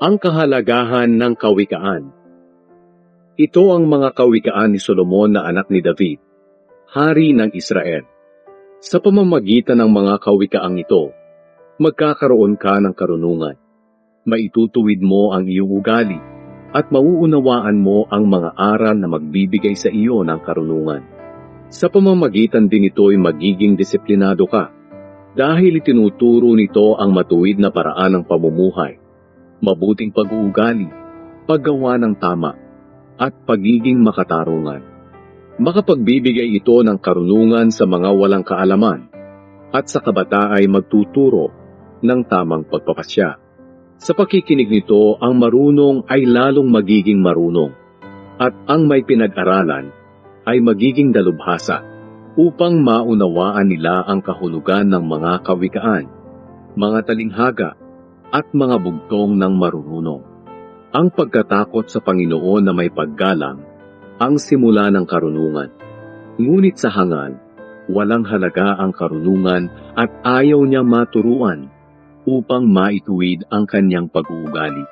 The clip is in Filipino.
Ang kahalagahan ng kawikaan. Ito ang mga kawikaan ni Solomon na anak ni David, hari ng Israel. Sa pamamagitan ng mga kawikaang ito, magkakaroon ka ng karunungan. Maitutuwid mo ang iyong ugali at mauunawaan mo ang mga aral na magbibigay sa iyo ng karunungan. Sa pamamagitan din ito'y magiging disiplinado ka dahil itinuturo nito ang matuwid na paraan ng pamumuhay, mabuting pag-uugali, paggawa ng tama, at pagiging makatarungan. Makapagbibigay ito ng karunungan sa mga walang kaalaman at sa kabata ay magtuturo ng tamang pagpapasya. Sa pakikinig nito, ang marunong ay lalong magiging marunong at ang may pinag-aralan ay magiging dalubhasa upang maunawaan nila ang kahulugan ng mga kawikaan, mga talinghaga, at mga bugtong ng marunong. Ang pagkatakot sa Panginoon na may paggalang ang simula ng karunungan. Ngunit sa hangal, walang halaga ang karunungan at ayaw niya maturuan upang maituwid ang kanyang pag-uugali.